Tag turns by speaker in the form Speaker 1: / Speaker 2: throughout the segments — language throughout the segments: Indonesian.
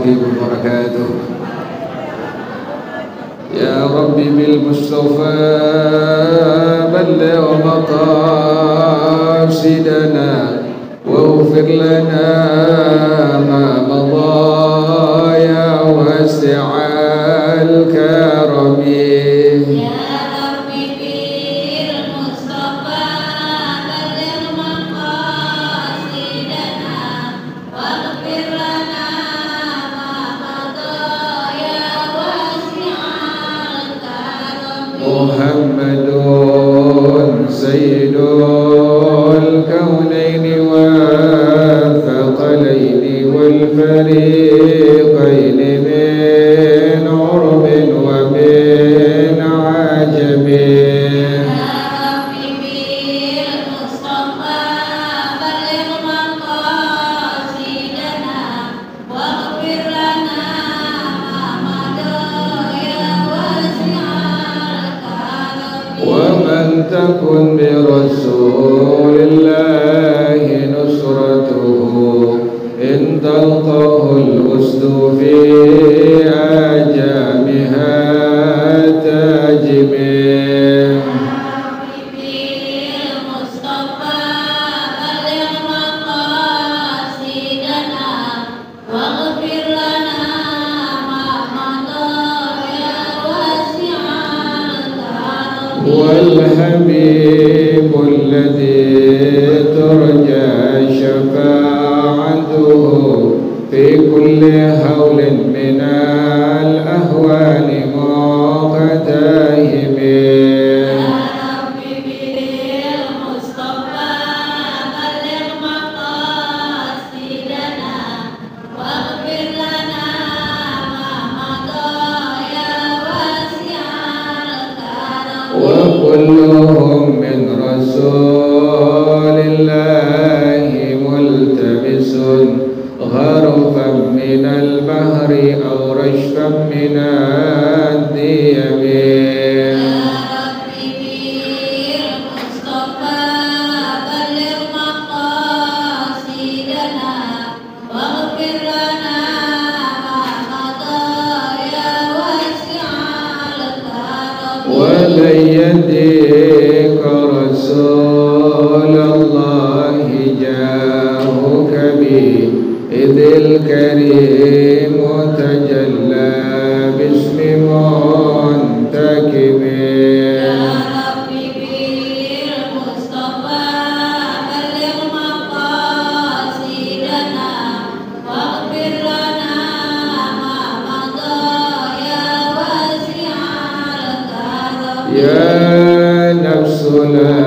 Speaker 1: وبركاته. يا رب بالمصطفى بلغ مقاصدنا واغفر لنا ما مضى يا واسع الكرم. محمد سيد الكونين والثقلين والفريقين من عرب ومن عجم. ومن تكن برسول الله نصرته إن تلقه الأسد في آجامها تاجم. والحبيب الذي ترجى شفاعته في كل هول من الأهوال مقتهم. وكلهم من رسول الله ملتمس غرفا من البحر أو رشفا من الديم. ولن يديك رسول الله جاهك بي إذ الكريم تجلى باسم منتكب. يا نفس لا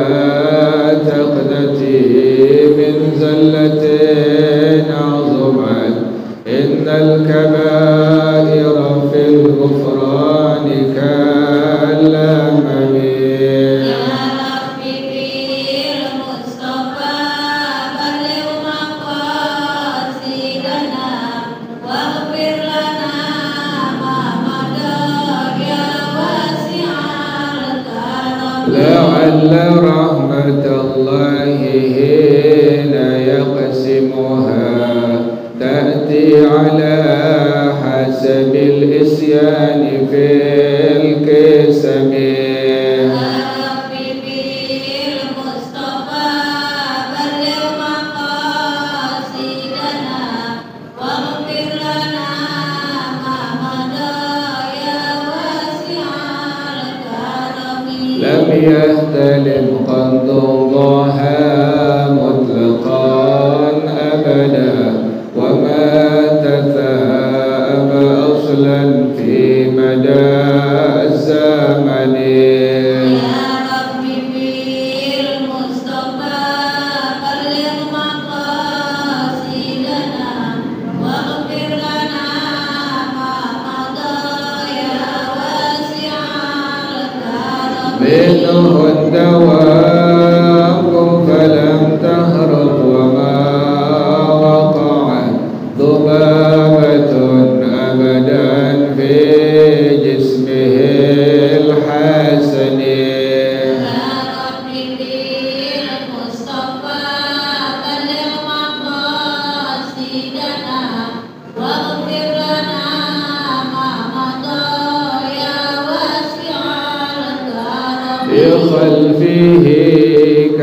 Speaker 1: تقنتي من زلة عظمت إن الكبائر في الغفران كالأمم. لعل رحمة الله حين يقسمها تأتي على حسب الإسيان في القسم. لم يهتلم قد ضاها مطلقا أبدا وما تثاءب أصلا في مدى الزمن. منه الدواب فلم تهرب وما وقعت ذبابة أبدا في جسمه الحسن.
Speaker 2: واغفر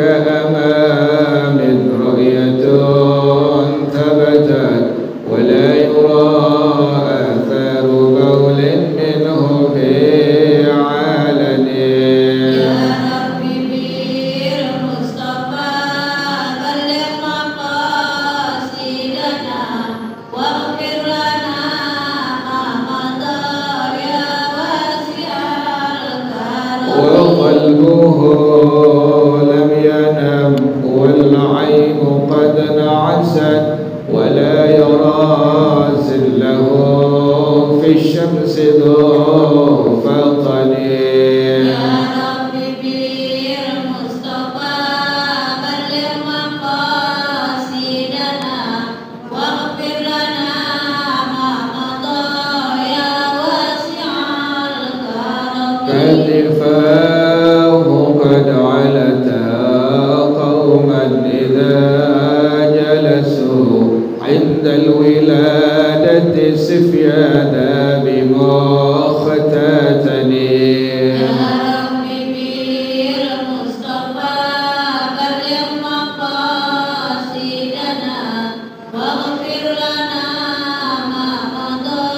Speaker 1: كأمام رؤية ثبتت ولا يرى آثار بول منه في علن يا ربي بالمصطفى بلغ مقاصدنا واغفر لنا ما مضى يا واسع الكرم وقلبه لم ينم والعين قد نعست ولا يرى زله في الشمس ذو فطن يا ربي بالمصطفى بلغ مقاصدنا واغفر لنا ما مضى يا واسع الكرم كتفاه قد علتا قوما إذا جلسوا عند الولادة سفيانا بمختتني يا ربي بالمصطفى بلغ مقاصدنا واغفر لنا ما مضى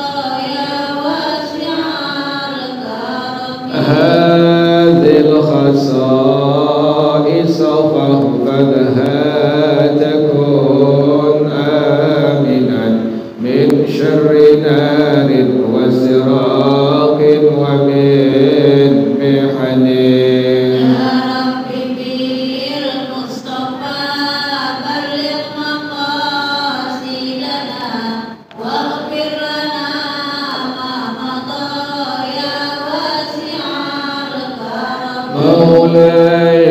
Speaker 1: يا واسع الكرم هذه الخصائص فاحفظها تكون آمنا من شر نار وسراق ومن محن يا ربي بالمصطفى بلغ مقاصدنا واغفر لنا ما مضى يا واسع الكرم مولاي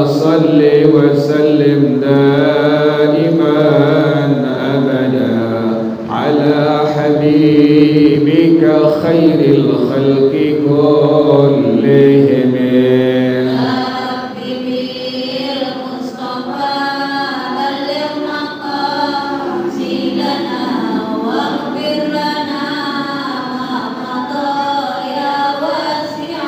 Speaker 1: صل وسلم دائما أبدا على حبيبك خير الخلق كلهم يا ربي بالمصطفى بلغ مقاصدنا واغفر لنا ما مضى يا واسع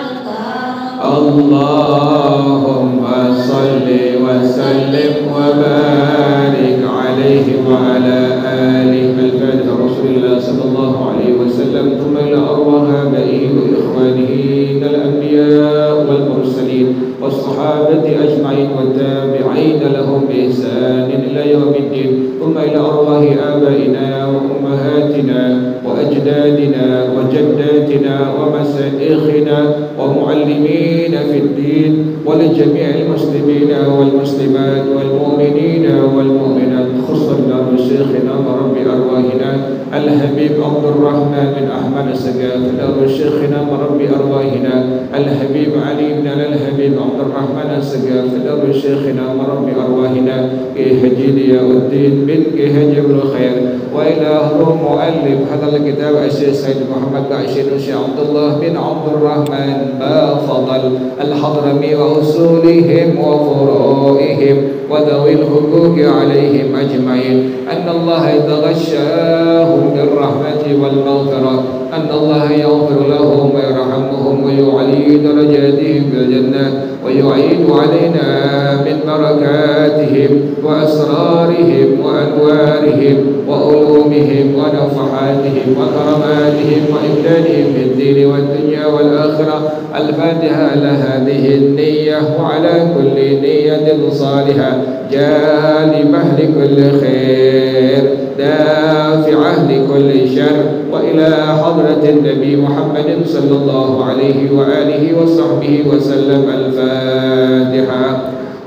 Speaker 1: الكرم اللهم صل وسلم وبارك عليه وعلى آله الفاتح رسول الله صلى الله عليه وسلم ثم إلى أرواح آبائه وإخوانه من الأنبياء والمرسلين والصحابة أجمعين والتابعين لهم بإحسان إلى يوم الدين ثم إلى أرواح آبائنا وأمهاتنا وأجدادنا وجداتنا ومشايخنا ومعلمين في الدين ولجميع المسلمين والمسلمات والمؤمنين والمؤمنات خصوصا لشيخنا ورب أرواحنا الحبيب عبد الرحمن بن أحمد السقاف لشيخنا ورب أرواحنا الحبيب علي بن الحبيب عبد الرحمن السقاف لشيخنا ورب أرواحنا كهجي الدين بن كهجي الخير وإلى مؤلف هذا الكتاب الشيخ سيد محمد عاشر الشيخ عبد الله بن عبد الرحمن بافضل الحضرمي وأصولهم وفروعهم وذوي الحقوق عليهم أجمعين أن الله يتغشاهم بالرحمة والمغفرة أن الله يغفر لهم ويرحمهم ويعلي درجاتهم في الجنة ويعيد علينا من بركاتهم وأسرارهم وأنوارهم وعلومهم ونفحاتهم وكراماتهم وإمدادهم في الدين والدنيا والآخرة الفاتحة على هذه النية وعلى كل نية صالحة جالبة لكل خير دافعة لكل شر وإلى حضرة النبي محمد صلى الله عليه وآله وصحبه وسلم الفاتحة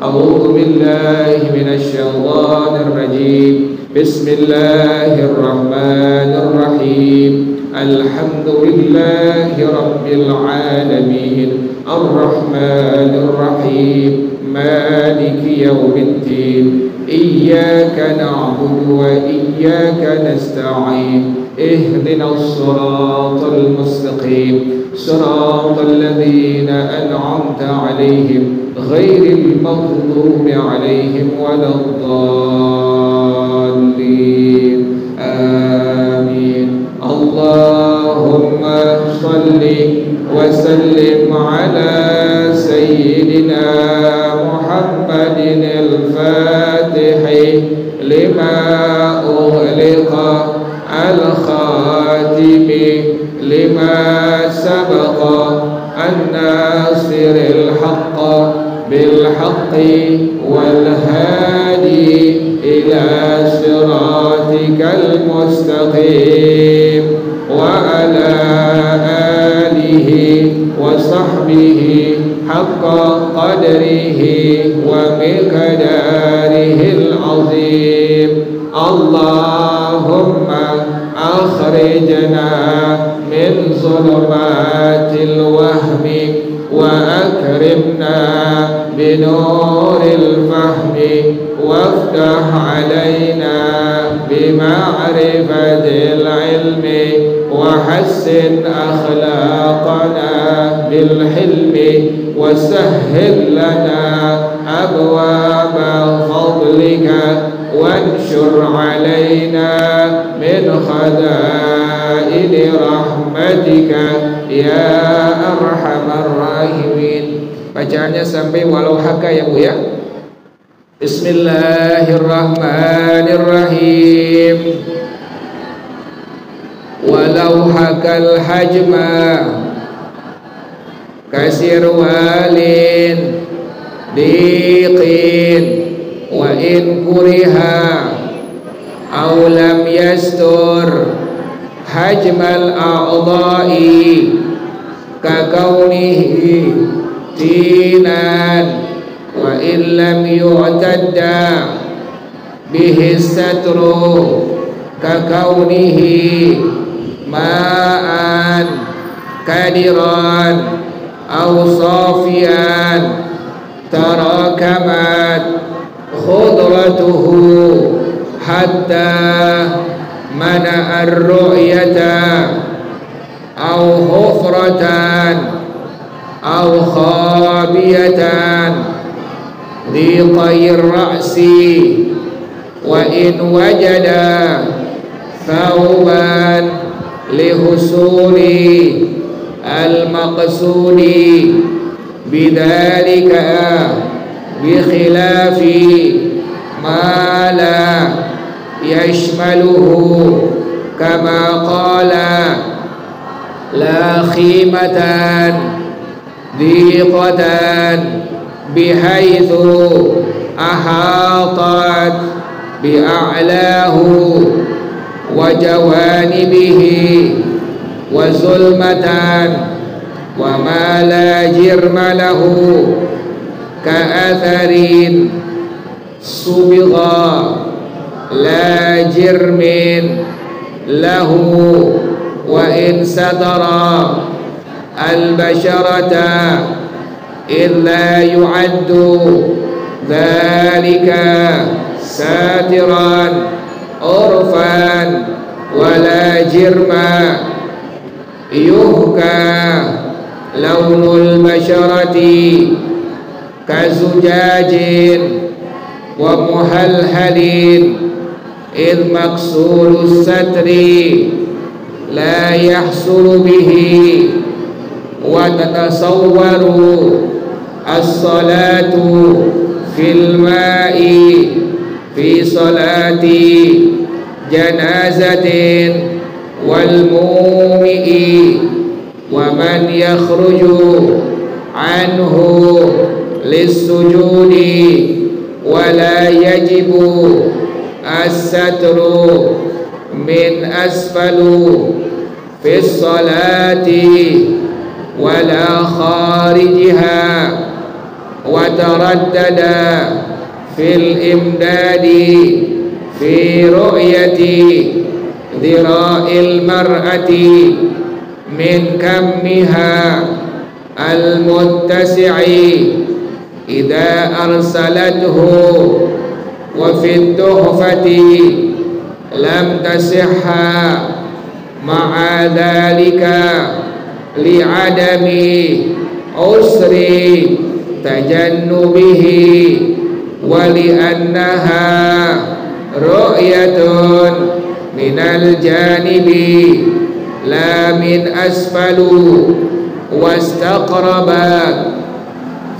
Speaker 1: أعوذ بالله من الشيطان الرجيم بسم الله الرحمن الرحيم الحمد لله رب العالمين الرحمن الرحيم مالك يوم الدين إياك نعبد وإياك نستعين اهدنا الصراط المستقيم صراط الذين أنعمت عليهم غير المغضوب عليهم ولا الضالين آمين اللهم صل وسلم وسلم على سيدنا محمد الفاتح لما أغلق الخاتم لما سبق الناصر الحق بالحق والهادي إلى صراطك المستقيم وعلى آله وصحبه حق قدره ومقداره العظيم. اللهم أخرجنا من ظلمات الوهم وأكرمنا بنور الفهم وافتح علينا بمعرفة العلم وحسن أخلاقنا بالحلم وسهل لنا أبواب فضلك وانشر علينا من خزائن رحمتك ya arhamar rahimin. Bacaannya sampai walau haka ya Bu ya. Bismillahirrahmanirrahim. Walau hakal hajma kasir walin diqin wa in kuriha aw lam yastur hajmal a'dha'i kakaunihi tinan wa in lam yu'tadda bihi satru kakaunihi ma'an kadiran aw safiyan tarakamat khudratuhu hatta mana ar-ru'yata aw hufratan aw khabiyatan dhiqayr ra'si wa in wajada thawban lihusuli al-maqsudi bidzalika bikhilafi ma la yashmaluhu kama qala la khimatan dhiqatan bihaitsu ahatat bi'a'lahu wa jawanibihi wa zulmatan wa ma la jirma lahu ka'atharin subigha la jirmin lahu wa in satara al-basharata illa yu'addu dhalika satiran urfan wala jirma yuhka launul basharati kazujajin wa muhalhalin idh maqsulus satri la yahsulu bihi wa tatasawwaru as-salatu fil ma'i fi salati janazatin wal mumi'i wa man yakhruju anhu lis-sujudi wa la yajibu as-satru min asfalu fi salati wa la kharijiha wa taraddada fil imdadi fi ru'yati dhira'il mar'ati min kammiha al-muttasi'i idza arsalathu wa fi tuhfati lam tasihha ma'a dhalika li'adami usri tajannubihi wa li'annaha ru'yatun minal janibi la min asfalu wastaqraba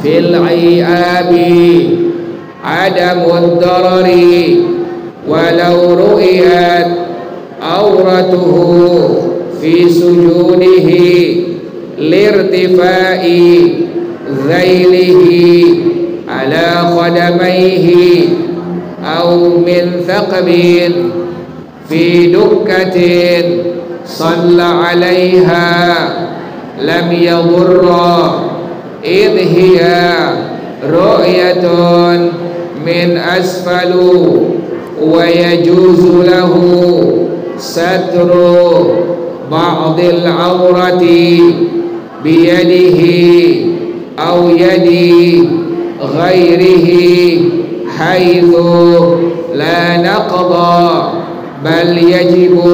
Speaker 1: fil aiabi adamud darari walau ru'iyat auratuhu fi sujudihi lirtifai zailihi ala qadamaihi au min thaqbin fi dukkatin salla alaiha lam yadurra idh hiya ru'yatun min asfalu wa yajuzu lahu satru ba'dil awrati biyadihi aw yadi ghairihi haitsu la naqda bal yajibu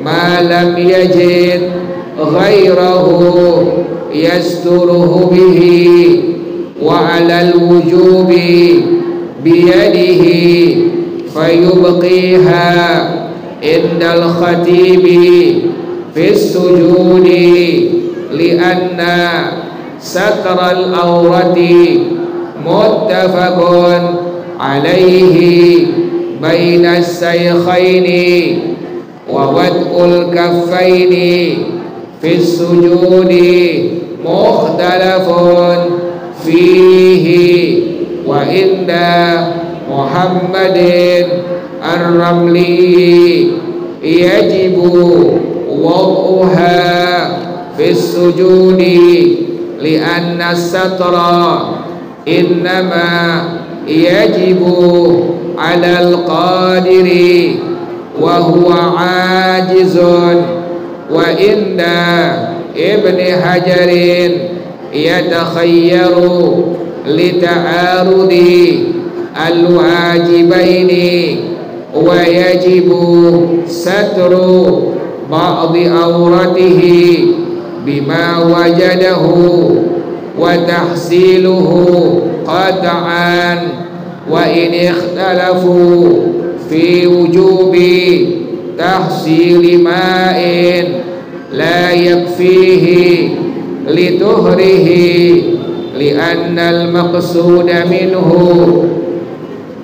Speaker 1: ma lam yajid ghairahu yasturuhu bihi wa 'alal wujubi biyadihi fayubqiha indal khatibi fis sujudi lianna satral awrati muttafaqun alaihi bainas shaykhaini wa wad'ul kaffaini fis sujudi mukhtalafun fihi wa inda Muhammadin ar-Ramli yajibu wad'uha fis sujudi lianna satra innama yajibu 'alal qadiri wa huwa 'ajizun wa inda Ibni Hajarin yatakhayyaru lita'arudi al-wajibaini wa yajibu satru ba'di awratihi bima wajadahu wa tahsiluhu qat'an wa in ikhtalafu fi wujubi tahsili ma'in la yakfihi lituhrihi li'anna al-maqsuda minhu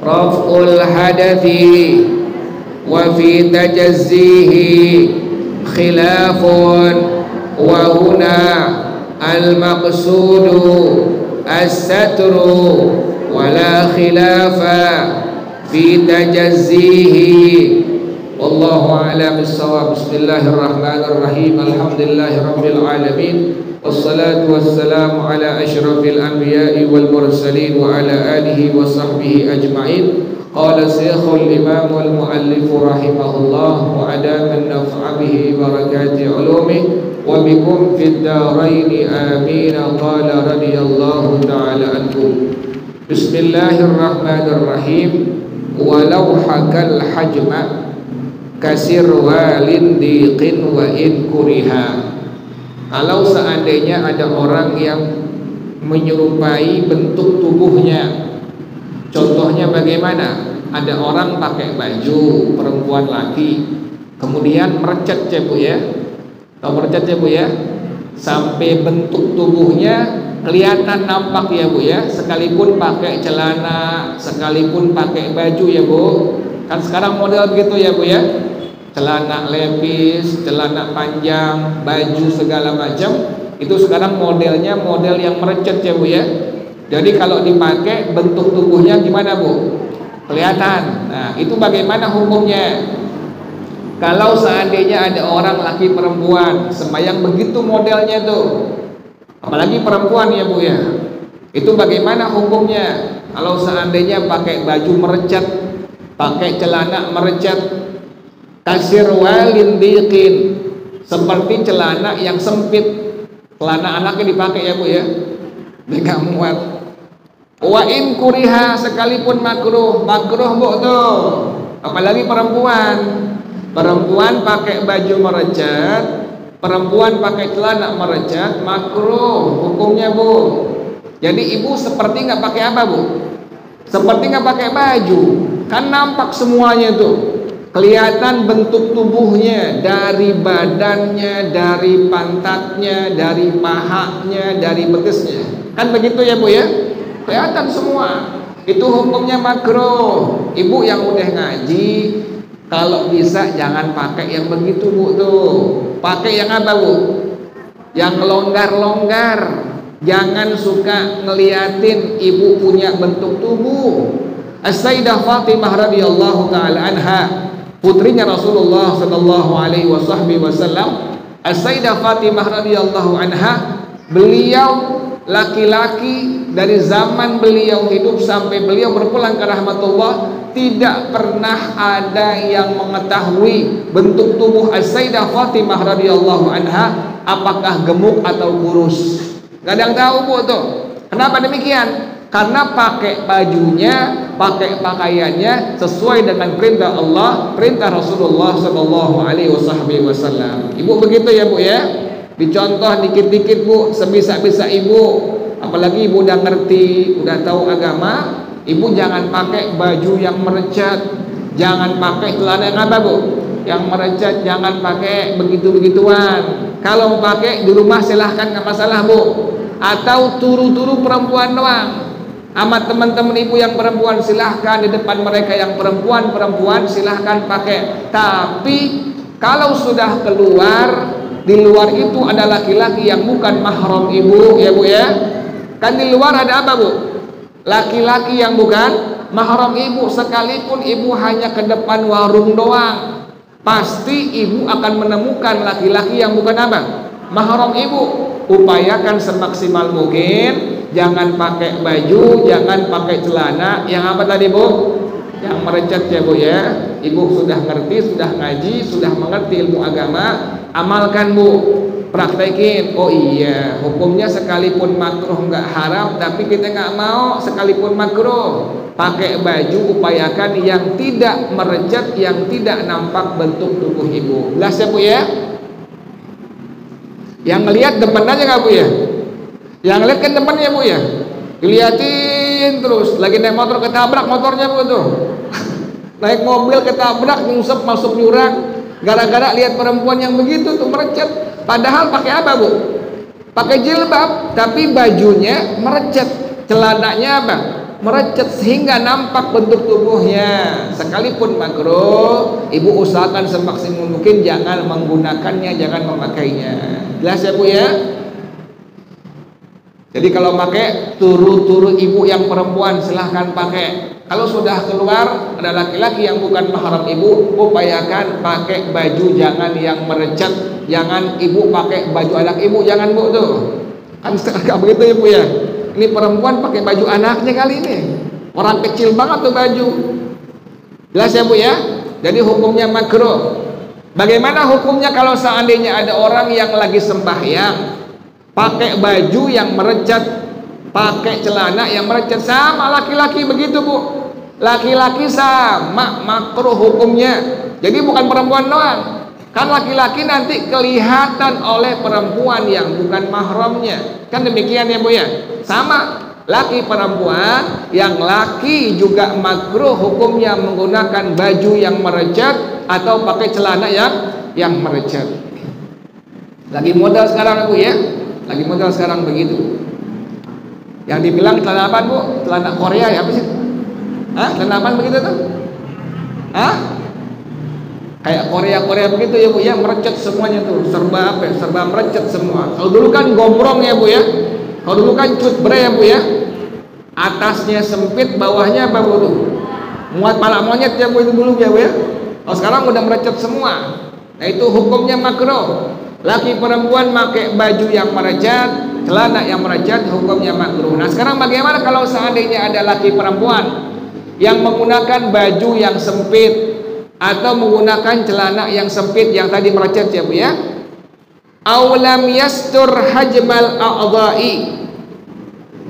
Speaker 1: raf'ul hadathi wa fi tajazzihi khilafun wa huna al-maqsudu as-satru wa la khilafa fi tajazzihi wallahu a'lam bis-shawab. Bismillahirrahmanirrahim. Alhamdulillahi rabbil alamin. Wassalatu wassalamu ala asyrafil anbiya'i wal mursalin wa ala alihi wa sahbihi ajma'in. Qala Syekhul Imam wal Muallif rahimahullah wa adama an-naf'a bihi barakati ulumi wa bikum fid daraini amin. Qala radhiyallahu ta'ala anhu. Bismillahirrahmanirrahim. Walau hakal hajma kasir walin diqin wa in kuriha. Kalau seandainya ada orang yang menyerupai bentuk tubuhnya, contohnya bagaimana? Ada orang pakai baju perempuan laki, kemudian merecet ya Bu ya, tahu merecet ya Bu ya, sampai bentuk tubuhnya kelihatan nampak ya Bu ya, sekalipun pakai celana, sekalipun pakai baju ya Bu. Kan sekarang model begitu ya Bu ya, celana levis, celana panjang, baju segala macam, itu sekarang modelnya model yang merecet ya Bu ya. Jadi kalau dipakai bentuk tubuhnya gimana Bu? Kelihatan. Nah, itu bagaimana hukumnya? Kalau seandainya ada orang laki perempuan sembahyang begitu modelnya tuh, apalagi perempuan ya Bu ya, itu bagaimana hukumnya? Kalau seandainya pakai baju merecet, pakai celana merecet, kasir walin diqin, seperti celana yang sempit, celana anaknya dipakai ya Bu ya, nggak muat. Wa in kuriha, sekalipun makruh, makruh Bu tuh, apalagi perempuan. Perempuan pakai baju merecet, perempuan pakai celana merecet, makruh hukumnya Bu. Jadi ibu seperti nggak pakai apa Bu? Seperti nggak pakai baju, kan nampak semuanya tuh. kelihatan bentuk tubuhnya, dari badannya, dari pantatnya, dari pahanya, dari betisnya. Kan begitu ya Bu ya? Kelihatan semua. Itu hukumnya makruh. Ibu yang udah ngaji, kalau bisa jangan pakai yang begitu Bu tuh. Pakai yang apa Bu? Yang longgar-longgar. Jangan suka ngeliatin ibu punya bentuk tubuh. As-Sayyidah Fatimah radhiyallahu taala anha, putrinya Rasulullah sallallahu alaihi wasallam. As-Sayyidah Fatimah radhiyallahu anha, beliau laki-laki dari zaman beliau hidup sampai beliau berpulang ke rahmatullah, tidak pernah ada yang mengetahui bentuk tubuh As-Sayyidah Fatimah radhiyallahu anha apakah gemuk atau kurus. Gak ada yang tahu Bu tuh. Kenapa demikian? Karena pakai bajunya, pakai pakaiannya sesuai dengan perintah Allah, perintah Rasulullah sallallahu alaihi wasallam. Ibu begitu ya Bu ya? Dicontoh dikit-dikit Bu, sebisa-bisa Ibu. Apalagi Ibu udah ngerti, udah tahu agama, Ibu jangan pakai baju yang merecet, jangan pakai celana yang apa Bu? Yang merecet, jangan pakai begitu-begituan. Kalau pakai di rumah silahkan, nggak masalah Bu. Atau turu-turu perempuan doang. Sama teman-teman ibu yang perempuan silahkan, di depan mereka yang perempuan silahkan pakai. Tapi kalau sudah keluar, di luar itu ada laki-laki yang bukan mahram ibu ya Bu ya. Kan di luar ada apa Bu? Laki-laki yang bukan mahram ibu, sekalipun ibu hanya ke depan warung doang, pasti ibu akan menemukan laki-laki yang bukan apa? Mahram ibu. Upayakan semaksimal mungkin jangan pakai baju, jangan pakai celana yang apa tadi Bu? Yang merecet ya Bu ya. Ibu sudah ngerti, sudah ngaji, sudah mengerti ilmu agama, amalkan Bu, praktekin. Oh iya, hukumnya sekalipun makruh nggak haram, tapi kita nggak mau sekalipun makruh pakai baju, upayakan yang tidak merecet, yang tidak nampak bentuk tubuh ibu. Jelas ya Bu ya? Yang ngelihat depan aja nggak Bu ya? Yang ngelihat kan depannya Bu ya? Diliatin terus, lagi naik motor ketabrak motornya Bu tuh. Naik mobil ketabrak, nyungsep masuk jurang, gara-gara lihat perempuan yang begitu tuh merecet. Padahal pakai apa Bu? Pakai jilbab, tapi bajunya merecet, celananya apa? Merecet sehingga nampak bentuk tubuhnya. Sekalipun makruh, ibu usahakan semaksimal mungkin jangan menggunakannya, jangan memakainya. Jelas ya Bu ya? Jadi kalau pakai turu-turu ibu yang perempuan silahkan pakai. Kalau sudah keluar ada laki-laki yang bukan mahram ibu, upayakan pakai baju jangan yang merecet. Jangan ibu pakai baju anak ibu, jangan Bu tuh. Kan sekarang begitu ya Bu ya. Ini perempuan pakai baju anaknya kali ini. Orang kecil banget tuh baju. Jelas ya Bu ya? Jadi hukumnya makruh. Bagaimana hukumnya kalau seandainya ada orang yang lagi sembahyang pakai baju yang merecet, pakai celana yang merecet? Sama laki-laki begitu Bu. Laki-laki sama makruh hukumnya. Jadi bukan perempuan doang. Kan laki-laki nanti kelihatan oleh perempuan yang bukan mahramnya. Kan demikian ya Bu ya? Sama laki perempuan, yang laki juga makruh hukumnya menggunakan baju yang merecet atau pakai celana yang merecet. Lagi modal sekarang Bu ya? Lagi modal sekarang begitu. Yang dibilang celana apa Bu? Celana Korea ya apa sih? Hah? Celana apa begitu tuh? Hah? Kayak Korea begitu ya Bu ya, merecet semuanya tuh, serba apa ya? Serba merecet semua. Kalau dulu kan gombrong ya Bu ya. Kalau dulu kan cutbre ya Bu ya. Atasnya sempit, bawahnya apa Bu tuh? Muat pala monyet ya Bu itu dulu ya Bu ya. Kalau sekarang udah merecet semua. Nah itu hukumnya makruh. Laki perempuan pakai baju yang merecet, celana yang merecet, hukumnya makruh. Nah sekarang bagaimana kalau seandainya ada laki perempuan yang menggunakan baju yang sempit atau menggunakan celana yang sempit yang tadi merecet ya Bu ya? Aulam yastur hajmal a'dha'i,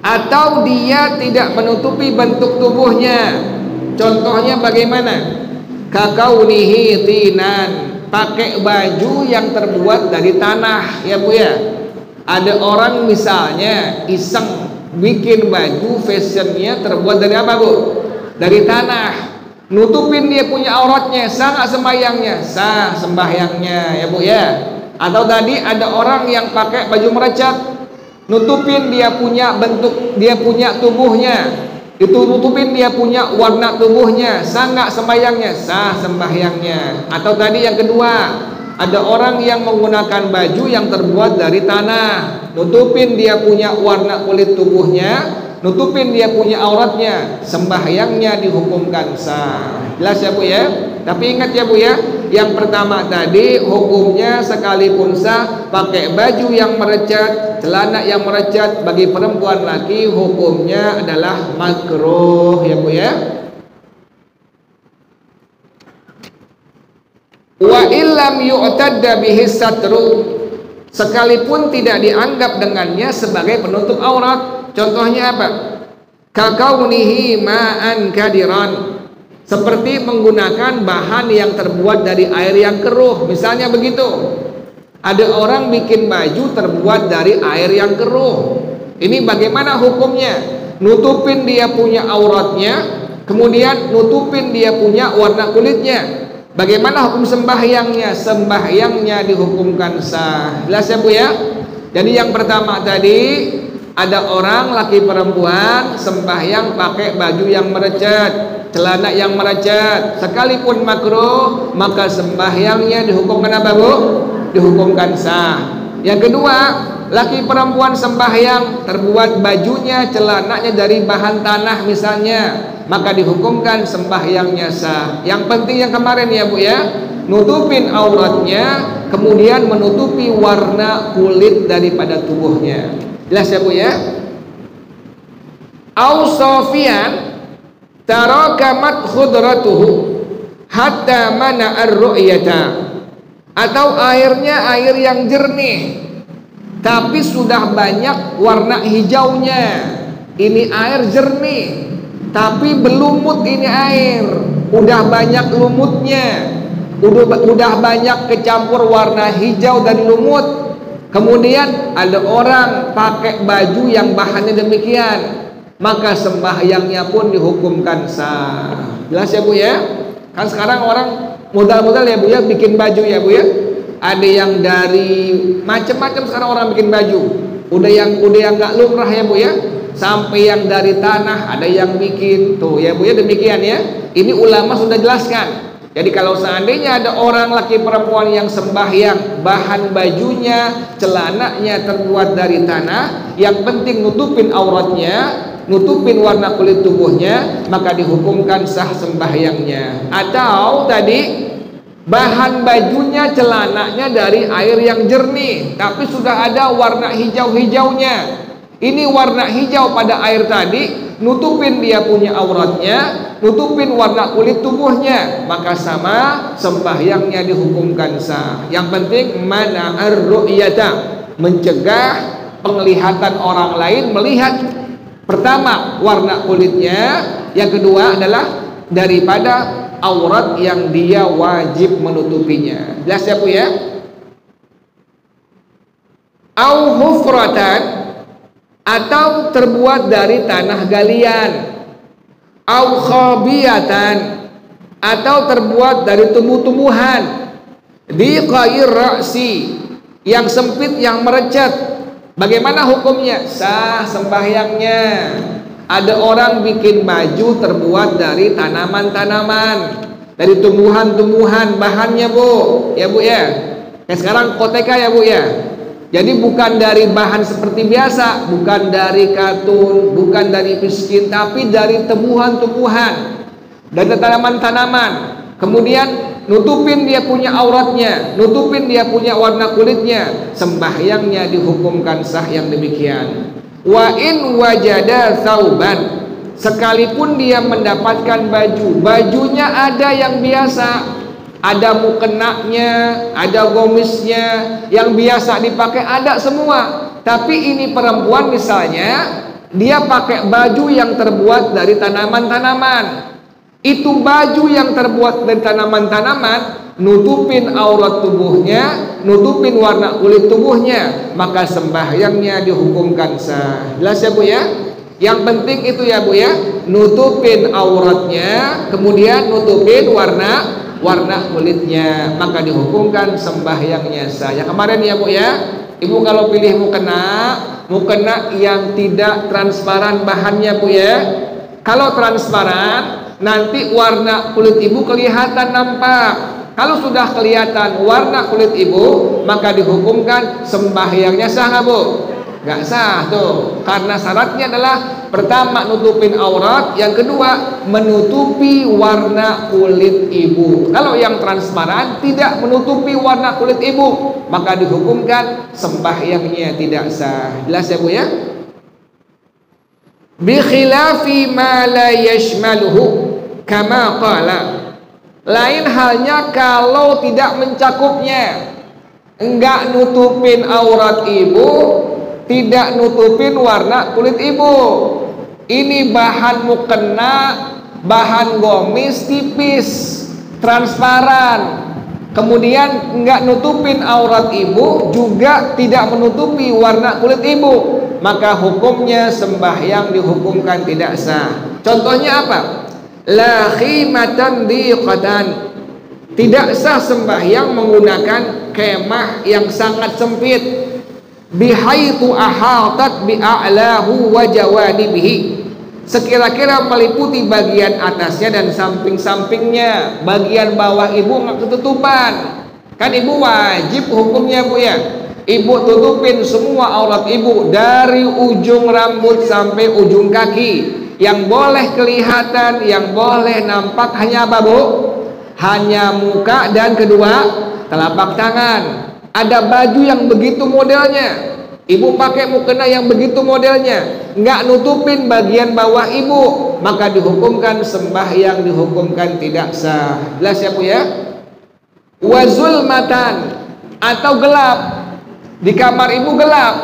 Speaker 1: atau dia tidak menutupi bentuk tubuhnya. Contohnya bagaimana? Kakaunihi tinan, pakai baju yang terbuat dari tanah ya Bu ya. Ada orang misalnya iseng bikin baju fashionnya terbuat dari apa Bu? Dari tanah. nutupin dia punya auratnya, sah nggak sembahyangnya? Sah sembahyangnya, ya Bu ya. Atau tadi ada orang yang pakai baju merecat, nutupin dia punya bentuk, dia punya tubuhnya, itu nutupin dia punya warna tubuhnya, sah nggak sembahyangnya? Sah sembahyangnya. Atau tadi yang kedua, ada orang yang menggunakan baju yang terbuat dari tanah, nutupin dia punya warna kulit tubuhnya, nutupin dia punya auratnya, sembahyangnya dihukumkan sah. Jelas ya Bu ya? Tapi ingat ya Bu ya, yang pertama tadi hukumnya sekalipun sah, pakai baju yang merecat, celana yang merecat, bagi perempuan laki hukumnya adalah makruh ya Bu ya. Wa illam yu'tadda bihi satru, sekalipun tidak dianggap dengannya sebagai penutup aurat. Contohnya apa? Kakaunihi ma'an kadiran, seperti menggunakan bahan yang terbuat dari air yang keruh. Misalnya begitu, ada orang bikin baju terbuat dari air yang keruh. Ini bagaimana hukumnya? Nutupin dia punya auratnya, kemudian nutupin dia punya warna kulitnya. Bagaimana hukum sembahyangnya? Sembahyangnya dihukumkan sah. Jelas ya Bu ya? Jadi yang pertama tadi, ada orang laki perempuan sembahyang pakai baju yang merecat, celana yang merecat, sekalipun makruh, maka sembahyangnya dihukumkan apa Bu? Dihukumkan sah. Yang kedua, laki perempuan sembahyang terbuat bajunya, celananya dari bahan tanah misalnya, maka dihukumkan sembahyangnya sah. Yang penting yang kemarin ya Bu ya, nutupin auratnya, kemudian menutupi warna kulit daripada tubuhnya. Jelas ya Bu ya? Au sofian tarakamat khudratuhu hatta mana ar-ru'yata, atau airnya air yang jernih tapi sudah banyak warna hijaunya. Ini air jernih tapi belumut, ini air udah banyak lumutnya, udah banyak kecampur warna hijau dan lumut. Kemudian ada orang pakai baju yang bahannya demikian, maka sembahyangnya pun dihukumkan sah. Jelas ya Bu ya? Kan sekarang orang modal-modal ya Bu ya, bikin baju ya Bu ya. Ada yang dari macam-macam sekarang orang bikin baju. Udah yang nggak lumrah ya Bu ya, sampai yang dari tanah ada yang bikin. Tuh ya Bu ya, demikian ya. Ini ulama sudah jelaskan. Jadi kalau seandainya ada orang laki perempuan yang sembahyang bahan bajunya, celananya terbuat dari tanah, yang penting nutupin auratnya, nutupin warna kulit tubuhnya, maka dihukumkan sah sembahyangnya. Atau tadi bahan bajunya, celananya dari air yang jernih tapi sudah ada warna hijau-hijaunya. Ini warna hijau pada air tadi, nutupin dia punya auratnya, nutupin warna kulit tubuhnya, maka sama sembahyangnya dihukumkan sah. Yang penting mana ar-ru'yata, mencegah penglihatan orang lain melihat pertama warna kulitnya, yang kedua adalah daripada aurat yang dia wajib menutupinya. Jelas ya Bu ya? Au hufratan, atau terbuat dari tanah galian, au khabiyatan, atau terbuat dari tumbuh-tumbuhan, di qair ra'si, yang sempit yang merecat. Bagaimana hukumnya? Sah sembahyangnya. Ada orang bikin baju terbuat dari tanaman-tanaman, dari tumbuhan-tumbuhan bahannya Bu ya Bu ya. Kayak sekarang koteka ya Bu ya. Jadi bukan dari bahan seperti biasa, bukan dari katun, bukan dari miskin, tapi dari tumbuhan-tumbuhan, dari tanaman-tanaman. Kemudian nutupin dia punya auratnya, nutupin dia punya warna kulitnya, sembahyangnya dihukumkan sah yang demikian. Wa in wajada thauban, sekalipun dia mendapatkan baju, bajunya ada yang biasa, ada mukenaknya, ada gomisnya, yang biasa dipakai ada semua. Tapi ini perempuan misalnya, dia pakai baju yang terbuat dari tanaman-tanaman. Itu baju yang terbuat dari tanaman-tanaman, nutupin aurat tubuhnya, nutupin warna kulit tubuhnya, maka sembahyangnya dihukumkan sah. Jelas ya Bu ya? Yang penting itu ya Bu ya, nutupin auratnya, kemudian nutupin warna kulitnya, maka dihukumkan sembahyangnya sah. Yang kemarin ya Bu ya, Ibu kalau pilih mukena yang tidak transparan bahannya Bu ya. Kalau transparan, nanti warna kulit Ibu kelihatan nampak. Kalau sudah kelihatan warna kulit Ibu, maka dihukumkan sembahyangnya sah nggak Bu? Nggak sah tuh, karena syaratnya adalah pertama nutupin aurat, yang kedua menutupi warna kulit Ibu. Kalau yang transparan tidak menutupi warna kulit Ibu, maka dihukumkan sembahyangnya tidak sah. Jelas ya Bu ya? Bi khilafi ma la yashmaluhu kama qala. Lain halnya kalau tidak mencakupnya, enggak nutupin aurat Ibu, tidak nutupin warna kulit Ibu. Ini bahan mukena, bahan gomis tipis, transparan. Kemudian enggak nutupin aurat Ibu, juga tidak menutupi warna kulit Ibu, maka hukumnya sembahyang dihukumkan tidak sah. Contohnya apa? La khimatan diqatan. Tidak sah sembahyang menggunakan kemah yang sangat sempit, bihaitu ahatat bi'a'lahu wa jawanibihi, sekira-kira meliputi bagian atasnya dan samping-sampingnya, bagian bawah Ibu nggak ketutupan. Kan Ibu wajib hukumnya Bu ya, Ibu tutupin semua aurat Ibu dari ujung rambut sampai ujung kaki. Yang boleh kelihatan, yang boleh nampak hanya apa Bu? Hanya muka dan kedua telapak tangan. Ada baju yang begitu modelnya, Ibu pakai mukena yang begitu modelnya, nggak nutupin bagian bawah Ibu, maka dihukumkan sembahyang dihukumkan tidak sah. Jelas ya Bu ya? Wazul matan, atau gelap. Di kamar Ibu gelap,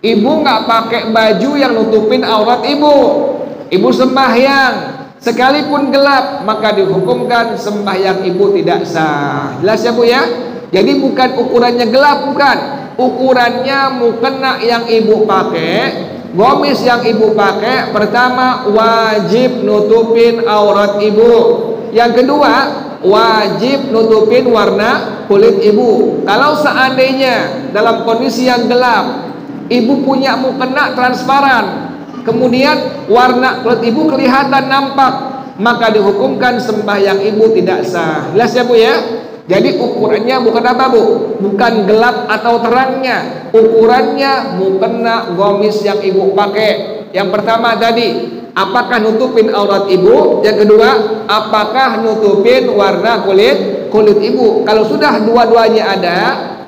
Speaker 1: Ibu nggak pakai baju yang nutupin aurat Ibu, Ibu sembahyang sekalipun gelap, maka dihukumkan sembahyang Ibu tidak sah. Jelas ya Bu ya? Jadi bukan ukurannya gelap, bukan, ukurannya mukena yang Ibu pakai, gomis yang Ibu pakai, pertama wajib nutupin aurat Ibu, yang kedua wajib nutupin warna kulit Ibu. Kalau seandainya dalam kondisi yang gelap, Ibu punya mukena transparan, kemudian warna kulit Ibu kelihatan nampak, maka dihukumkan sembahyang Ibu tidak sah. Jelas ya Bu ya? Jadi ukurannya bukan apa Bu? Bukan gelap atau terangnya, ukurannya mukena gomis yang Ibu pakai. Yang pertama tadi, apakah nutupin aurat Ibu? Yang kedua, apakah nutupin warna kulit Ibu? Kalau sudah dua-duanya ada,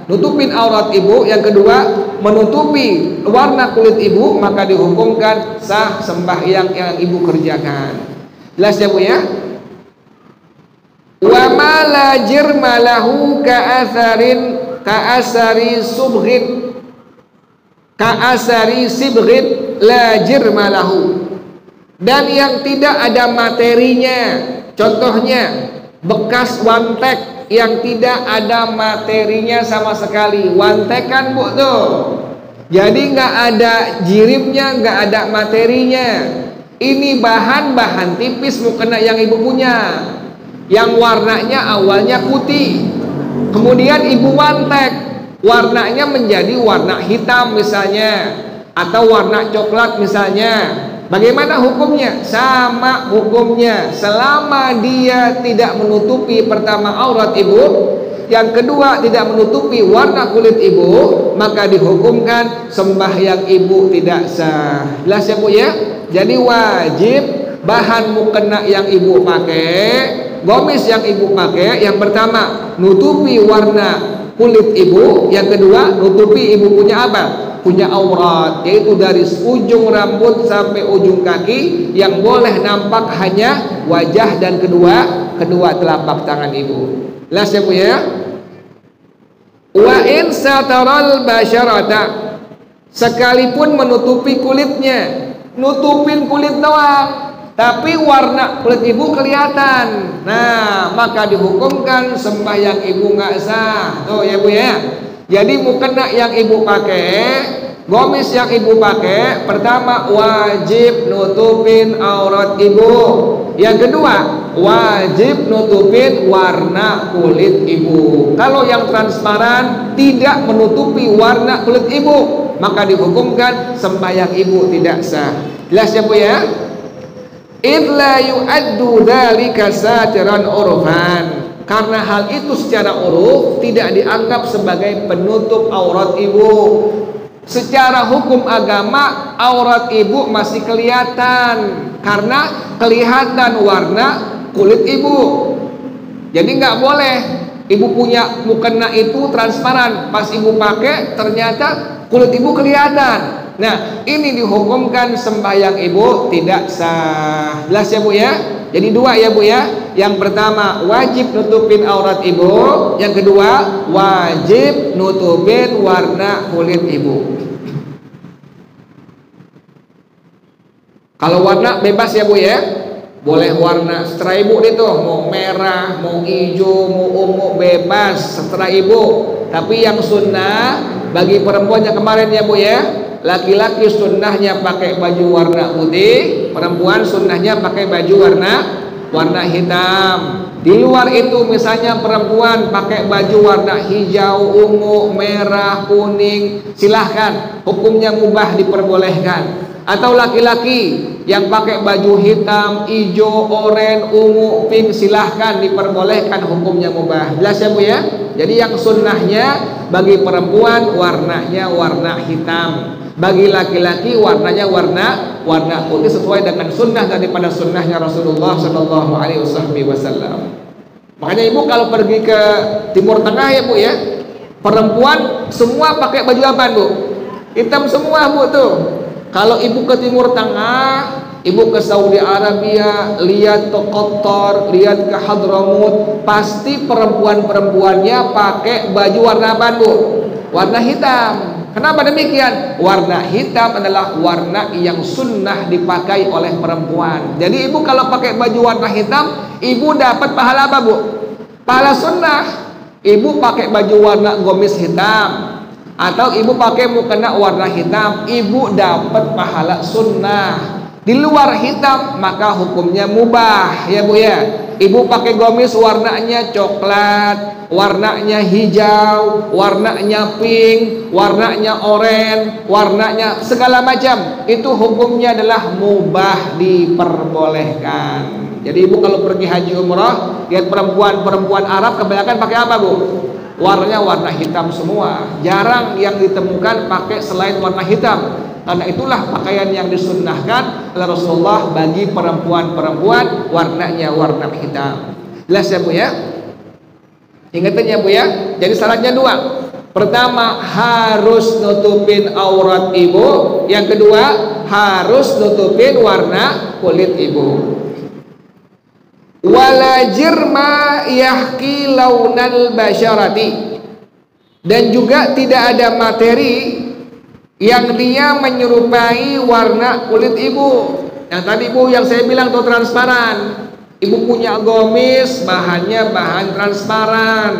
Speaker 1: nutupin aurat Ibu, yang kedua menutupi warna kulit Ibu, maka dihukumkan sah sembahyang yang Ibu kerjakan. Jelas ya Bu ya? Wa ma la jirma lahu ka'asari sibghit la jirma lahu. Dan yang tidak ada materinya, contohnya bekas wantek yang tidak ada materinya sama sekali. Wantek kan Bu tuh, jadi nggak ada jiribnya, nggak ada materinya. Ini bahan tipis mukena yang Ibu punya, yang warnanya awalnya putih, kemudian Ibu wantek, warnanya menjadi warna hitam misalnya, atau warna coklat misalnya. Bagaimana hukumnya? Sama hukumnya, selama dia tidak menutupi pertama aurat Ibu, yang kedua tidak menutupi warna kulit Ibu, maka dihukumkan sembahyang Ibu tidak sah. Jelas ya Bu ya? Jadi wajib bahan mukena yang Ibu pakai, gomis yang Ibu pakai, yang pertama nutupi warna kulit Ibu, yang kedua nutupi Ibu punya apa? Punya aurat, yaitu dari ujung rambut sampai ujung kaki, yang boleh nampak hanya wajah dan kedua telapak tangan Ibu. Jelas ya Bu ya? Wa in sataral basyarata, sekalipun menutupi kulitnya, nutupin kulit doang, tapi warna kulit Ibu kelihatan, nah maka dihukumkan sembahyang Ibu nggak sah. Tuh ya Bu ya. Jadi mukena yang Ibu pakai, Gomis yang ibu pakai, pertama wajib nutupin aurat ibu. Yang kedua, wajib nutupin warna kulit ibu. Kalau yang transparan tidak menutupi warna kulit ibu, maka dihukumkan sembahyang ibu tidak sah. Jelas ya Bu ya? Idla yu'addu dzalika satiran urfan. Karena hal itu secara uruf tidak dianggap sebagai penutup aurat ibu. Secara hukum agama aurat ibu masih kelihatan karena kelihatan warna kulit ibu. Jadi nggak boleh ibu punya mukena itu transparan, pas ibu pakai ternyata kulit ibu kelihatan. Nah, ini dihukumkan sembahyang ibu tidak sah. Jelas ya Bu ya? Jadi dua ya Bu ya. Yang pertama wajib nutupin aurat ibu, yang kedua wajib nutupin warna kulit ibu. Kalau warna bebas ya Bu ya. Boleh warna seterah ibu itu, mau merah, mau hijau, mau ungu, bebas seterah ibu. Tapi yang sunnah bagi perempuan yang kemarin ya Bu ya, laki-laki sunnahnya pakai baju warna putih, perempuan sunnahnya pakai baju warna hitam. Di luar itu misalnya perempuan pakai baju warna hijau, ungu, merah, kuning, silahkan, hukumnya mubah, diperbolehkan. Atau laki-laki yang pakai baju hitam, hijau, oranye, ungu, pink, silahkan, diperbolehkan, hukumnya mubah. Jelas ya Bu ya? Jadi yang sunnahnya bagi perempuan warnanya warna hitam, bagi laki-laki warnanya warna putih sesuai dengan sunnah daripada sunnahnya Rasulullah Shallallahu Alaihi Wasallam. Makanya ibu kalau pergi ke Timur Tengah ya Bu ya, perempuan semua pakai baju apa Bu? Hitam semua Bu tuh. Kalau ibu ke Timur Tengah, ibu ke Saudi Arabia, lihat ke Qatar, lihat ke Hadramut, pasti perempuan-perempuannya pakai baju warna apa Bu? Warna hitam. Kenapa demikian? Warna hitam adalah warna yang sunnah dipakai oleh perempuan. Jadi ibu kalau pakai baju warna hitam, ibu dapat pahala apa Bu? Pahala sunnah. Ibu pakai baju warna gomis hitam atau ibu pakai mukena warna hitam, ibu dapat pahala sunnah. Di luar hitam maka hukumnya mubah ya Bu ya. Ibu pakai gomis warnanya coklat, warnanya hijau, warnanya pink, warnanya oranye, warnanya segala macam, itu hukumnya adalah mubah, diperbolehkan. Jadi ibu kalau pergi haji umrah, lihat perempuan Arab kebanyakan pakai apa Bu? Warnanya warna hitam semua. Jarang yang ditemukan pakai selain warna hitam. Karena itulah pakaian yang disunnahkan oleh Rasulullah bagi perempuan-perempuan warnanya warna hitam. Jelas ya Bu ya? Ingatkan ya Bu ya. Jadi syaratnya dua. Pertama harus nutupin aurat ibu. Yang kedua harus nutupin warna kulit ibu. Wala jirma yahki launal basyarati. Dan juga tidak ada materi yang dia menyerupai warna kulit ibu. Yang tadi Bu yang saya bilang tuh transparan. Ibu punya gomis, bahannya bahan transparan.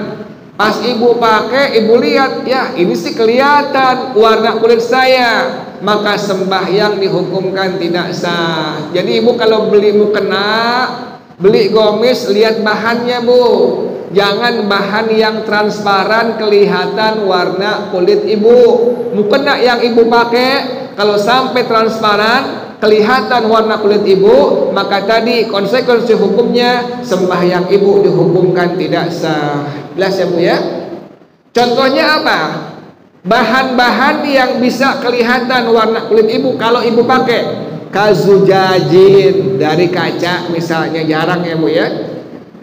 Speaker 1: Pas ibu pakai, ibu lihat, ya ini sih kelihatan warna kulit saya, maka sembahyang dihukumkan tidak sah. Jadi ibu kalau beli mukena, beli gomis, lihat bahannya Bu. Jangan bahan yang transparan kelihatan warna kulit ibu. Mukena yang ibu pakai kalau sampai transparan kelihatan warna kulit ibu, maka tadi konsekuensi hukumnya sembahyang ibu dihukumkan tidak sah. Jelas ya Bu ya? Contohnya apa? Bahan-bahan yang bisa kelihatan warna kulit ibu kalau ibu pakai kazujajin, dari kaca misalnya, jarang ya Bu ya.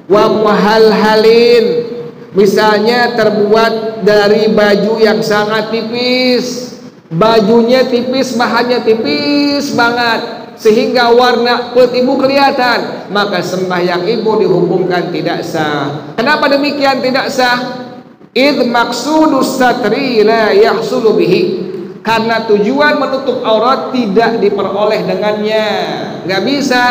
Speaker 1: Wa muhalhalin, misalnya terbuat dari baju yang sangat tipis, bajunya tipis, bahannya tipis banget sehingga warna kulit ibu kelihatan, maka sembahyang ibu dihukumkan tidak sah. Kenapa demikian tidak sah? Id maksudus satri la yahsulu bihi, karena tujuan menutup aurat tidak diperoleh dengannya. Nggak bisa,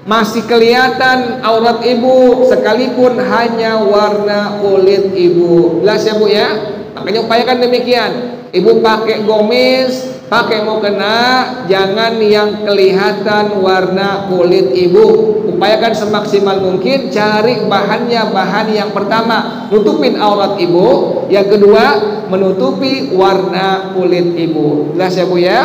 Speaker 1: masih kelihatan aurat ibu sekalipun hanya warna kulit ibu. Jelas ya Bu ya? Makanya upayakan demikian. Ibu pakai gomis, pakai mukena jangan yang kelihatan warna kulit ibu. Upayakan semaksimal mungkin cari bahannya bahan yang pertama nutupin aurat ibu, yang kedua menutupi warna kulit ibu. Jelas ya Bu ya?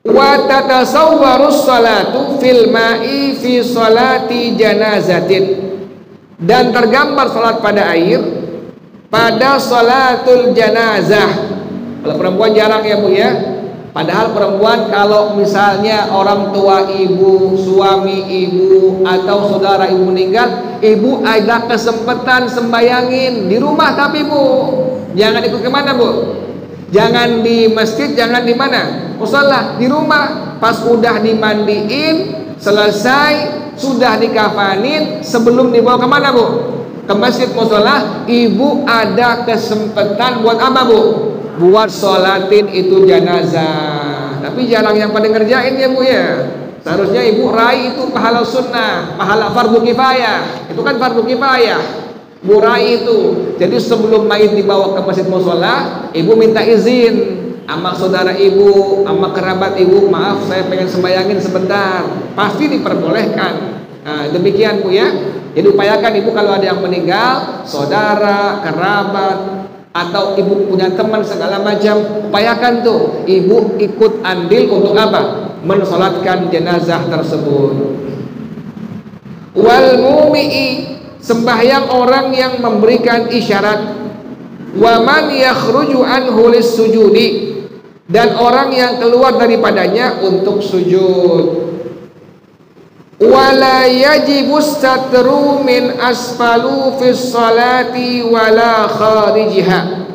Speaker 1: Wa tatasawwarus salatu fil ma'i fi salati janazatin, dan tergambar salat pada air pada salatul janazah. Kalau perempuan jarang ya Bu ya. Padahal perempuan kalau misalnya orang tua ibu, suami ibu atau saudara ibu meninggal, ibu ada kesempatan sembayangin di rumah. Tapi Bu, jangan ikut kemana Bu? Jangan di masjid, jangan di mana? Musola, di rumah. Pas udah dimandiin, selesai, sudah dikafanin, sebelum dibawa kemana Bu? Ke masjid musola, ibu ada kesempatan buat apa Bu? Buat sholatin itu jenazah. Tapi jarang yang pada ngerjain ya Bu ya. Seharusnya ibu raih itu pahala sunnah, pahala fardu kifayah. Itu kan fardu kifayah, Bu raih itu. Jadi sebelum mayit dibawa ke masjid musola, ibu minta izin sama saudara ibu, sama kerabat ibu, maaf saya pengen sembayangin sebentar. Pasti diperbolehkan. Nah, demikian Bu ya. Jadi upayakan ibu kalau ada yang meninggal, saudara, kerabat, atau ibu punya teman segala macam, upayakan tuh ibu ikut andil untuk apa? Mensolatkan jenazah tersebut. Wal mumi'i, sembahyang orang yang memberikan isyarat. Wa man yakhruju anhu lis-sujudi, dan orang yang keluar daripadanya untuk sujud. Wala yajibu satru min asfalu fis salati wala kharijiha,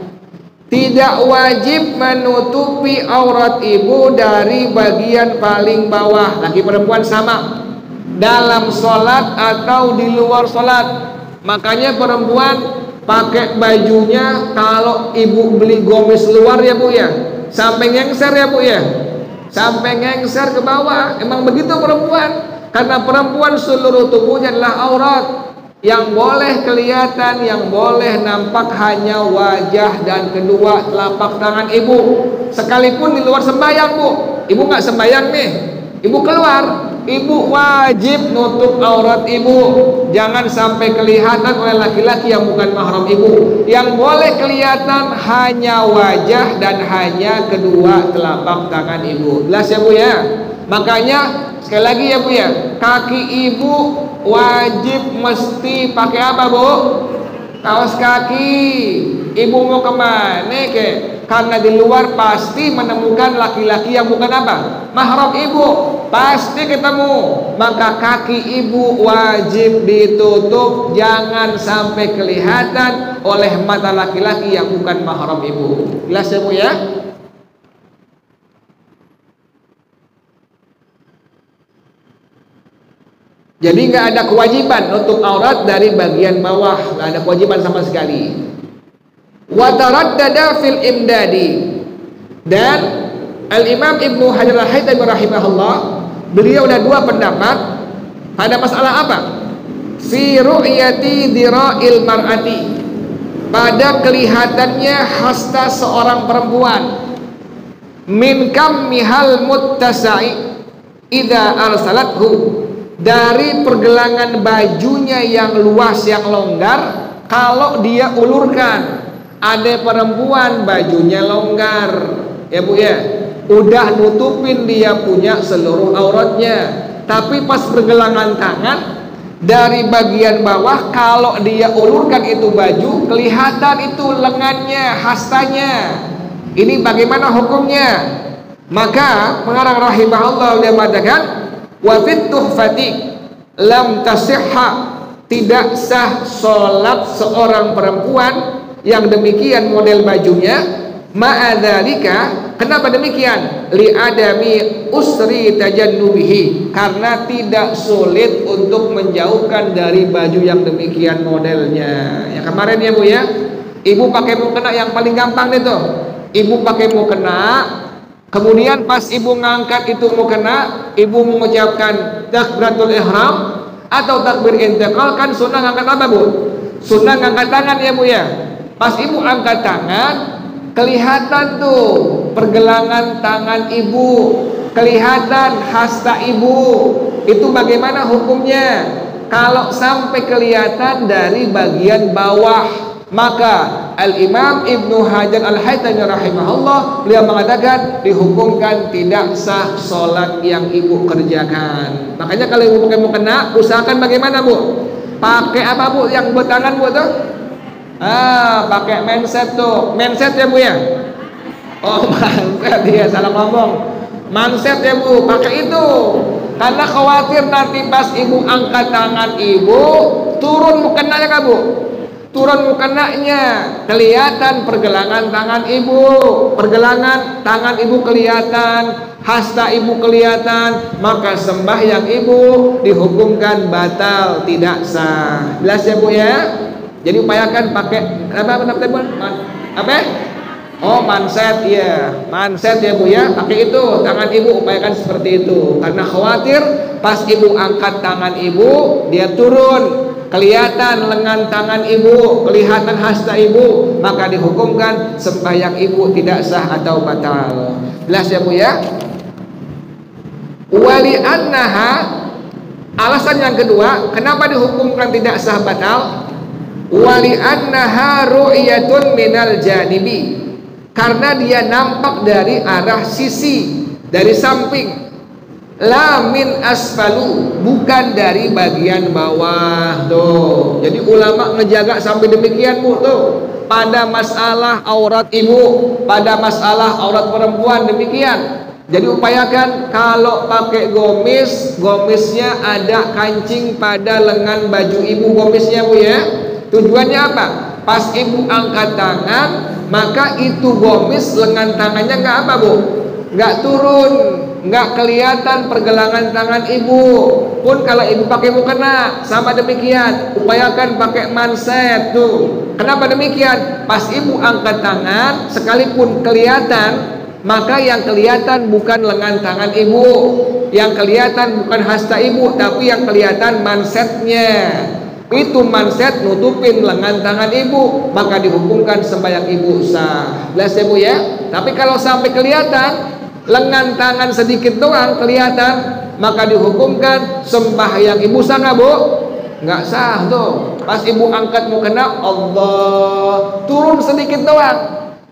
Speaker 1: tidak wajib menutupi aurat ibu dari bagian paling bawah, laki perempuan sama, dalam sholat atau di luar sholat. Makanya perempuan pakai bajunya, kalau ibu beli gomis luar ya Bu ya, sampai ngengser ya Bu ya, sampai ngengser ke bawah. Emang begitu perempuan. Karena perempuan seluruh tubuhnya adalah aurat. Yang boleh kelihatan, yang boleh nampak hanya wajah dan kedua telapak tangan ibu. Sekalipun di luar sembahyang Bu, ibu nggak sembahyang nih, ibu keluar, ibu wajib nutup aurat ibu. Jangan sampai kelihatan oleh laki-laki yang bukan mahram ibu. Yang boleh kelihatan hanya wajah dan hanya kedua telapak tangan ibu. Jelas ya Bu ya? Makanya sekali lagi ya Bu ya, kaki ibu wajib mesti pakai apa Bu? Kaos kaki. Ibu mau kemana ke? Karena di luar pasti menemukan laki-laki yang bukan apa? Mahram ibu, pasti ketemu. Maka kaki ibu wajib ditutup, jangan sampai kelihatan oleh mata laki-laki yang bukan mahram ibu. Jelas ya Bu ya? Jadi nggak ada kewajiban nutup aurat dari bagian bawah, nggak ada kewajiban sama sekali. Wa taraddada fil imdadi, dan Al-Imam Ibnu Hajar Al-Haytami rahimahullah, beliau ada dua pendapat pada masalah apa? Fi ru'yati dira'il mar'ati, pada kelihatannya hasta seorang perempuan, min kammihal muttasa'i idza arsalathu, dari pergelangan bajunya yang luas, yang longgar, kalau dia ulurkan. Ada perempuan bajunya longgar ya Bu ya, udah nutupin dia punya seluruh auratnya, tapi pas pergelangan tangan dari bagian bawah, kalau dia ulurkan itu baju, kelihatan itu lengannya, hastanya. Ini bagaimana hukumnya? Maka pengarang rahimahullah dia mengatakan, wa fit tuhfati lam tasihha, tidak sah sholat seorang perempuan yang demikian model bajunya. Ma'adzalika, kenapa demikian? Li adami usri tajannubihi, karena tidak sulit untuk menjauhkan dari baju yang demikian modelnya. Yang kemarin ya Bu ya, ibu pakai mukena yang paling gampang itu. Ibu pakai mukena, kemudian pas ibu ngangkat itu mukena, ibu mengucapkan takbiratul ihram atau takbir intiqal. Kan sunnah ngangkat apa Bu? Sunnah ngangkat tangan ya Bu ya. Pas ibu angkat tangan, kelihatan tuh pergelangan tangan ibu, kelihatan hasta ibu. Itu bagaimana hukumnya? Kalau sampai kelihatan dari bagian bawah, maka Al-Imam Ibnu Hajar Al-Haytami rahimahullah, beliau mengatakan dihukumkan tidak sah sholat yang ibu kerjakan. Makanya kalau ibu pakai mukena, usahakan bagaimana bu? Pakai apa bu? Yang buat tangan bu tuh? Pakai manset tuh. Manset ya bu ya? Oh manset ya, salah ngomong. Manset ya bu, pakai itu. Karena khawatir nanti pas ibu angkat tangan ibu, turun mukenanya kak bu? Turun mukenanya, kelihatan pergelangan tangan ibu, pergelangan tangan ibu kelihatan, hasta ibu kelihatan, maka sembahyang ibu dihukumkan batal, tidak sah. Jelas ya bu ya? Jadi upayakan pakai apa? Oh manset ya, manset ya bu ya, pakai itu tangan ibu, upayakan seperti itu. Karena khawatir pas ibu angkat tangan ibu, dia turun, kelihatan lengan tangan ibu, kelihatan hasta ibu, maka dihukumkan sembahyang ibu tidak sah atau batal. Jelas ya bu ya? Wali annaha, alasan yang kedua, kenapa dihukumkan tidak sah batal? Wali annaha ru'yatun minal janibi, karena dia nampak dari arah sisi, dari samping. La min asfalu, bukan dari bagian bawah tuh. Jadi ulama ngejaga sampai demikian bu tuh. Pada masalah aurat ibu, pada masalah aurat perempuan demikian. Jadi upayakan kalau pakai gomis, gomisnya ada kancing pada lengan baju ibu gomisnya bu ya. Tujuannya apa? Pas ibu angkat tangan, maka itu gomis lengan tangannya nggak apa bu? Nggak turun, nggak kelihatan pergelangan tangan ibu. Pun kalau ibu pakai mukena, sama demikian. Upayakan pakai manset tuh. Kenapa demikian? Pas ibu angkat tangan, sekalipun kelihatan, maka yang kelihatan bukan lengan tangan ibu, yang kelihatan bukan hasta ibu, tapi yang kelihatan mansetnya. Itu manset nutupin lengan tangan ibu, maka dihukumkan sembahyang ibu sah. Jelas ya bu ya? Tapi kalau sampai kelihatan lengan tangan sedikit doang kelihatan, maka dihukumkan sembahyang ibu sah nggak bu? Nggak sah tuh. Pas ibu angkat mukena, Allah, turun sedikit doang,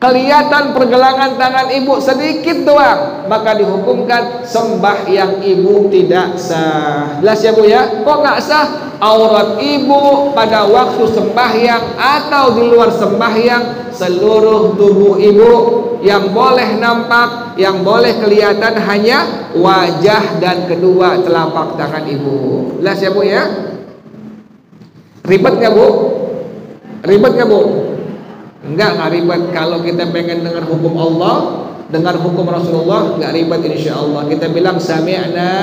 Speaker 1: kelihatan pergelangan tangan ibu sedikit doang, maka dihukumkan sembahyang ibu tidak sah. Jelas ya bu ya? Kok nggak sah? Aurat ibu pada waktu sembahyang atau di luar sembahyang, seluruh tubuh ibu yang boleh nampak, yang boleh kelihatan hanya wajah dan kedua telapak tangan ibu. Jelas ya bu ya? Ribet nggak bu? Ribet nggak bu? Enggak ribet. Kalau kita pengen dengar hukum Allah, dengar hukum Rasulullah, enggak ribet insyaallah. Kita bilang sami'na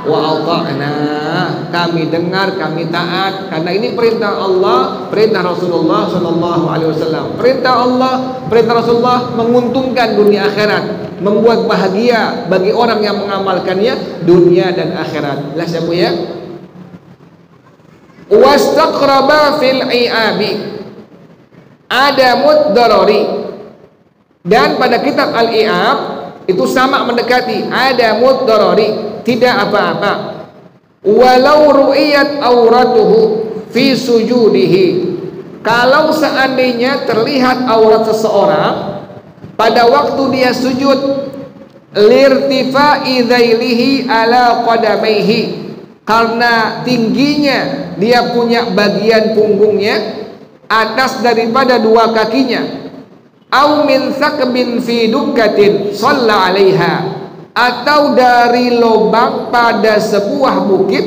Speaker 1: wa ata'na, kami dengar, kami taat, karena ini perintah Allah, perintah Rasulullah sallallahu alaihi wasallam. Perintah Allah, perintah Rasulullah menguntungkan dunia akhirat, membuat bahagia bagi orang yang mengamalkannya dunia dan akhirat. Jelas ya bu ya? Wastaqraba fil i'abi adamud darari, dan pada kitab Al-I'ab itu sama mendekati adamud darari, tidak apa-apa. Walau ru'iyat auratuhu fi sujudihi, kalau seandainya terlihat aurat seseorang pada waktu dia sujud, lirtifa'i dhailihi ala qadamaihi, karena tingginya dia punya bagian punggungnya atas daripada dua kakinya, au min sakbin fi dukkatin shalla 'alaiha, atau dari lubang pada sebuah bukit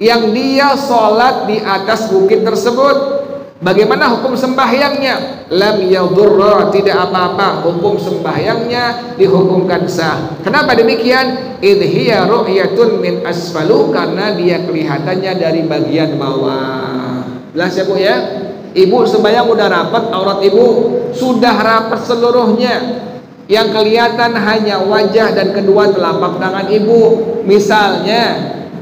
Speaker 1: yang dia sholat di atas bukit tersebut. Bagaimana hukum sembahyangnya? Lam yadurra, tidak apa-apa, hukum sembahyangnya dihukumkan sah. Kenapa demikian? Idhiya ru'yatun min asfalu, karena dia kelihatannya dari bagian bawah. Jelas ya bu ya? Ibu sembahyang udah rapat, aurat ibu sudah rapat seluruhnya, yang kelihatan hanya wajah dan kedua telapak tangan ibu. Misalnya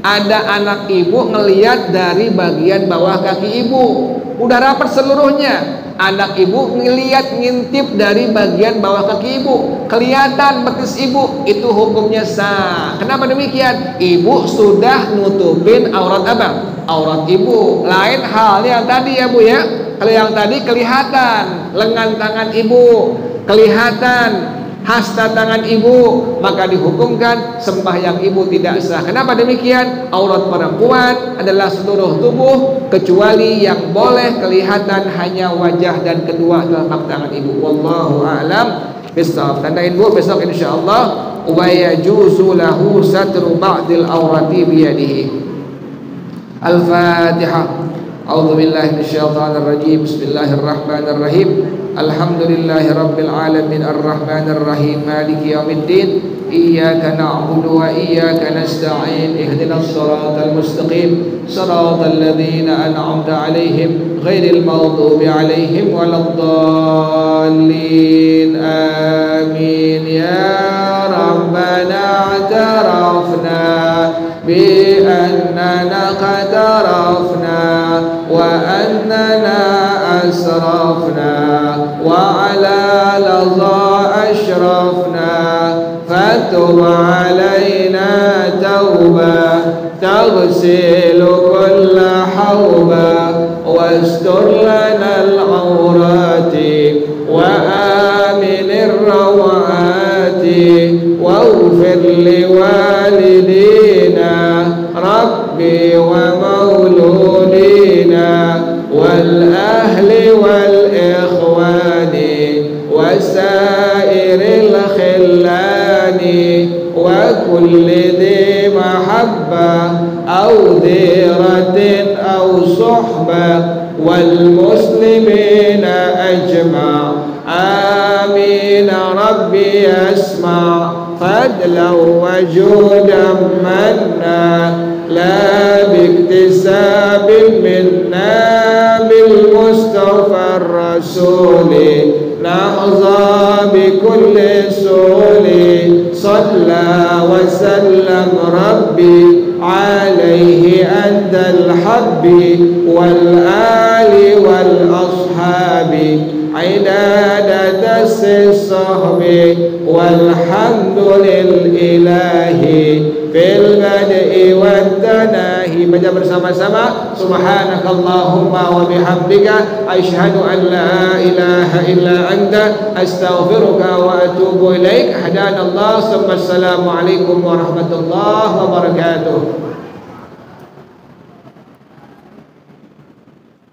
Speaker 1: Ada anak ibu ngeliat dari bagian bawah kaki ibu, udah rapat seluruhnya. Anak ibu ngeliat ngintip dari bagian bawah kaki ibu, kelihatan betis ibu, itu hukumnya sah. Kenapa demikian? Ibu sudah nutupin aurat abang, aurat ibu. Lain halnya yang tadi ya bu ya. Kalau yang tadi kelihatan lengan tangan ibu, kelihatan hasta tangan ibu, maka dihukumkan sembahyang ibu tidak sah. Kenapa demikian? Aurat perempuan adalah seluruh tubuh kecuali yang boleh kelihatan hanya wajah dan kedua telapak tangan ibu. Wallahu a'lam bishawab. Tandain bu besok insyaallah wa yajuzu lahu satru ba'dil aurati biyadihi. Al-Fatihah. A'udzu billahi minasyaitonir rajim. Bismillahirrahmanirrahim. Alhamdulillahi rabbil alamin arrahmanir rahim maliki yaumiddin. Iyyaka na'budu wa iyyaka nasta'in. Ihdinas siratal mustaqim. Siratal ladzina an'amta 'alaihim ghairil maghdubi 'alaihim waladdallin. Amin. Ya rabbana i'tarafna bi annana qad arafna wa annana asrafna wa ala laza ashrafna fatub alaina tawbah taghsilu kulla hawba wastur lana al-awrati wa aminir rawati waghfir liwalidina rabbi wa mauludina wal ahli wal ikhwani wasairil khillani wa kulli dhi mahabba aw dhiratin aw suhba wal muslimina ajma'. Amin. Rabbi asma' fadla wa judan manna la biktisabin minna bil mustafa rasuli nahza bi kulli suli salla wa sallam rabbi alaihi andal habbi wal ali wal ashabi عداد الصحب والحمد لله في البدء والتناهي. Baca bersama-sama subhanakallahumma wa bihamdika asyhadu an la ilaha illa anta astaghfiruka wa atubu ilaik. Hadanallah. Assalamualaikum warahmatullahi wabarakatuh.